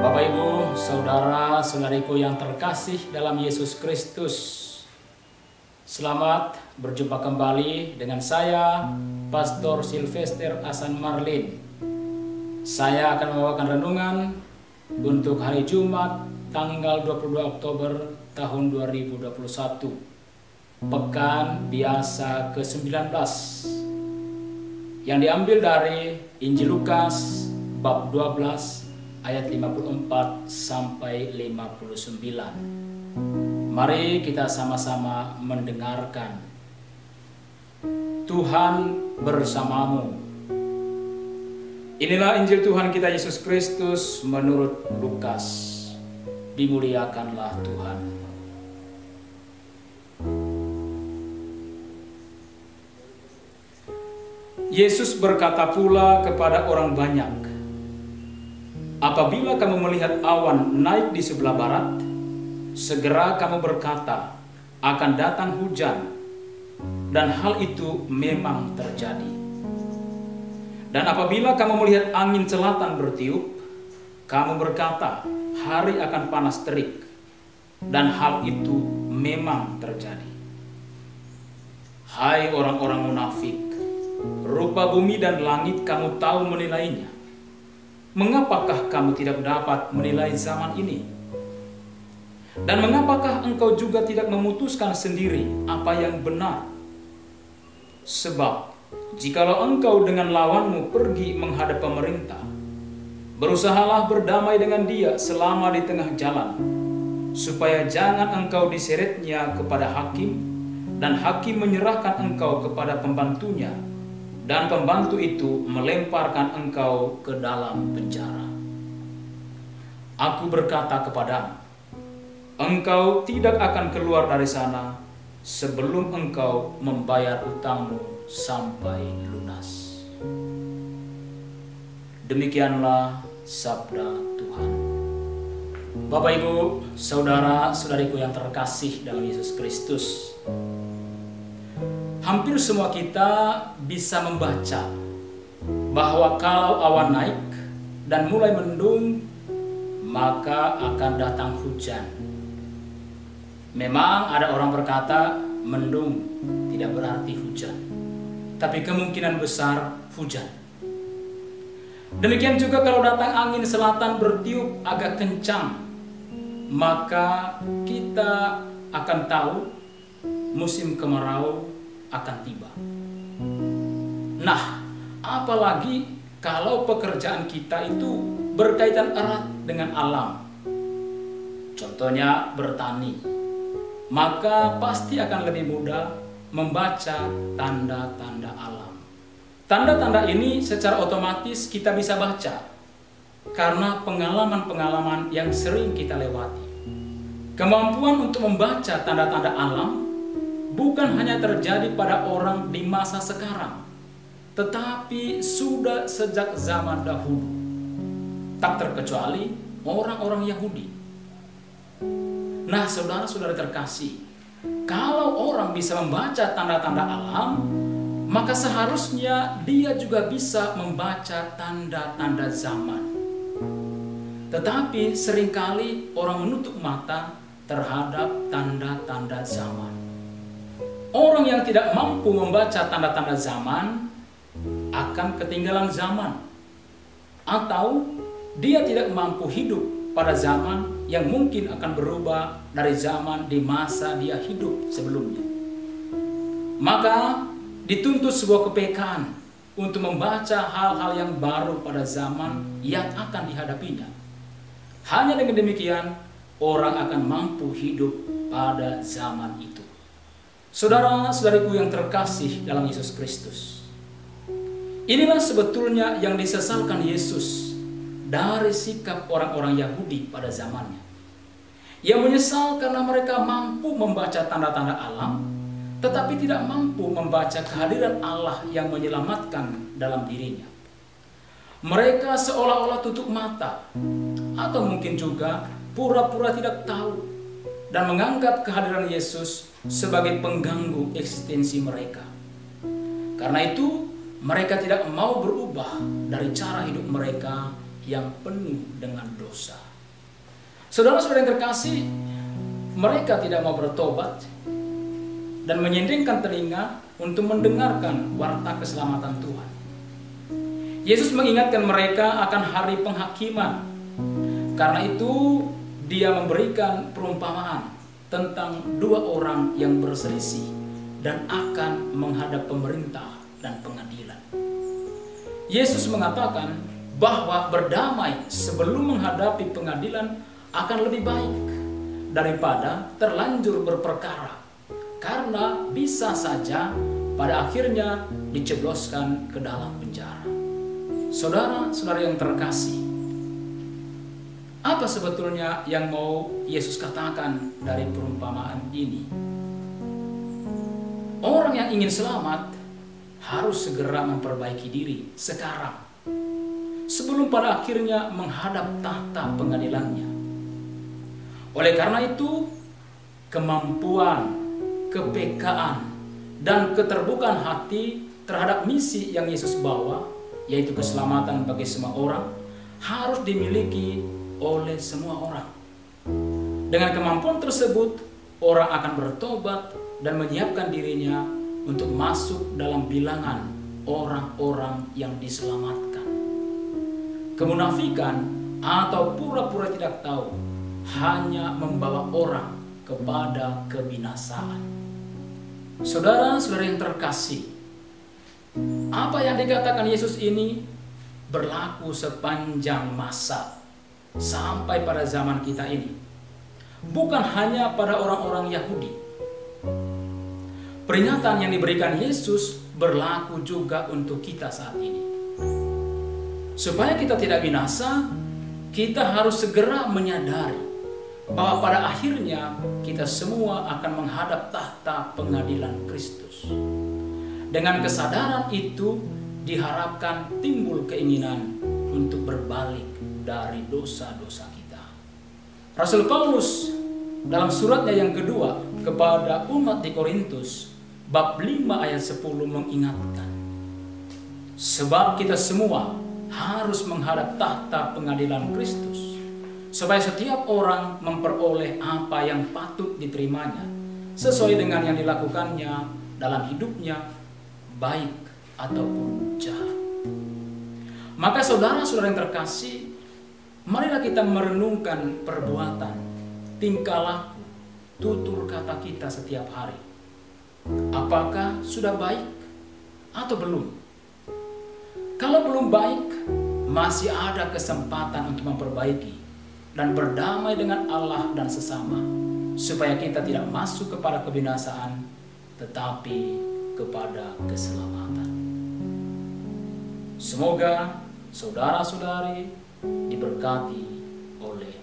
Bapak, Ibu, Saudara, Saudariku yang terkasih dalam Yesus Kristus, selamat berjumpa kembali dengan saya, Pastor Sylvester Asan Marlin. Saya akan membawakan renungan untuk hari Jumat, tanggal 22 Oktober tahun 2021, Pekan Biasa ke-19, yang diambil dari Injil Lukas, bab 12, ayat 54 sampai 59. Mari kita sama-sama mendengarkan. Tuhan bersamamu. Inilah Injil Tuhan kita Yesus Kristus menurut Lukas. Dimuliakanlah Tuhan. Yesus berkata pula kepada orang banyak, "Apabila kamu melihat awan naik di sebelah barat, segera kamu berkata, akan datang hujan, dan hal itu memang terjadi. Dan apabila kamu melihat angin selatan bertiup, kamu berkata, hari akan panas terik, dan hal itu memang terjadi. Hai orang-orang munafik, rupa bumi dan langit kamu tahu menilainya. Mengapakah kamu tidak dapat menilai zaman ini? Dan mengapakah engkau juga tidak memutuskan sendiri apa yang benar? Sebab, jikalau engkau dengan lawanmu pergi menghadap pemerintah, berusahalah berdamai dengan dia selama di tengah jalan, supaya jangan engkau diseretnya kepada hakim, dan hakim menyerahkan engkau kepada pembantunya, dan pembantu itu melemparkan engkau ke dalam penjara. Aku berkata kepadamu, engkau tidak akan keluar dari sana sebelum engkau membayar utangmu sampai lunas." Demikianlah sabda Tuhan. Bapak, Ibu, Saudara, Saudariku yang terkasih dalam Yesus Kristus, hampir semua kita bisa membaca bahwa kalau awan naik dan mulai mendung, maka akan datang hujan. Memang ada orang berkata mendung tidak berarti hujan, tapi kemungkinan besar hujan. Demikian juga kalau datang angin selatan bertiup agak kencang, maka kita akan tahu musim kemarau akan tiba. Nah, apalagi kalau pekerjaan kita itu berkaitan erat dengan alam. Contohnya bertani, maka pasti akan lebih mudah membaca tanda-tanda alam. Tanda-tanda ini secara otomatis kita bisa baca karena pengalaman-pengalaman yang sering kita lewati. Kemampuan untuk membaca tanda-tanda alam bukan hanya terjadi pada orang di masa sekarang, tetapi sudah sejak zaman dahulu. Tak terkecuali orang-orang Yahudi. Nah, saudara-saudara terkasih, kalau orang bisa membaca tanda-tanda alam, maka seharusnya dia juga bisa membaca tanda-tanda zaman. Tetapi seringkali orang menutup mata terhadap tanda-tanda zaman. Orang yang tidak mampu membaca tanda-tanda zaman akan ketinggalan zaman, atau dia tidak mampu hidup pada zaman yang mungkin akan berubah dari zaman di masa dia hidup sebelumnya. Maka dituntut sebuah kepekaan untuk membaca hal-hal yang baru pada zaman yang akan dihadapinya. Hanya dengan demikian orang akan mampu hidup pada zaman itu. Saudara-saudariku yang terkasih dalam Yesus Kristus, inilah sebetulnya yang disesalkan Yesus dari sikap orang-orang Yahudi pada zamannya. Ia menyesal karena mereka mampu membaca tanda-tanda alam, tetapi tidak mampu membaca kehadiran Allah yang menyelamatkan dalam dirinya. Mereka seolah-olah tutup mata, atau mungkin juga pura-pura tidak tahu, dan menganggap kehadiran Yesus sebagai pengganggu eksistensi mereka. Karena itu, mereka tidak mau berubah dari cara hidup mereka yang penuh dengan dosa. Saudara-saudara yang terkasih, mereka tidak mau bertobat dan menyendingkan telinga untuk mendengarkan warta keselamatan Tuhan. Yesus mengingatkan mereka akan hari penghakiman. Karena itu dia memberikan perumpamaan tentang dua orang yang berselisih dan akan menghadap pemerintah dan pengadilan. Yesus mengatakan bahwa berdamai sebelum menghadapi pengadilan akan lebih baik daripada terlanjur berperkara, karena bisa saja pada akhirnya dicebloskan ke dalam penjara. Saudara-saudara yang terkasih, apa sebetulnya yang mau Yesus katakan dari perumpamaan ini? Orang yang ingin selamat harus segera memperbaiki diri sekarang, sebelum pada akhirnya menghadap tahta pengadilannya. Oleh karena itu, kemampuan, kepekaan, dan keterbukaan hati terhadap misi yang Yesus bawa, yaitu keselamatan bagi semua orang, harus dimiliki oleh semua orang. Dengan kemampuan tersebut, orang akan bertobat dan menyiapkan dirinya untuk masuk dalam bilangan orang-orang yang diselamatkan. Kemunafikan atau pura-pura tidak tahu hanya membawa orang kepada kebinasaan. Saudara-saudara yang terkasih, apa yang dikatakan Yesus ini berlaku sepanjang masa sampai pada zaman kita ini, bukan hanya pada orang-orang Yahudi. Peringatan yang diberikan Yesus berlaku juga untuk kita saat ini. Supaya kita tidak binasa, kita harus segera menyadari bahwa pada akhirnya kita semua akan menghadap tahta pengadilan Kristus. Dengan kesadaran itu diharapkan timbul keinginan untuk berbalik dari dosa-dosa kita. Rasul Paulus dalam suratnya yang kedua kepada umat di Korintus bab 5 ayat 10 mengingatkan, sebab kita semua harus menghadap tahta pengadilan Kristus, supaya setiap orang memperoleh apa yang patut diterimanya sesuai dengan yang dilakukannya dalam hidupnya, baik ataupun jahat. Maka saudara-saudara yang terkasih, marilah kita merenungkan perbuatan, tingkah laku, tutur kata kita setiap hari. Apakah sudah baik atau belum? Kalau belum baik, masih ada kesempatan untuk memperbaiki dan berdamai dengan Allah dan sesama, supaya kita tidak masuk kepada kebinasaan, tetapi kepada keselamatan. Semoga saudara-saudari diberkati oleh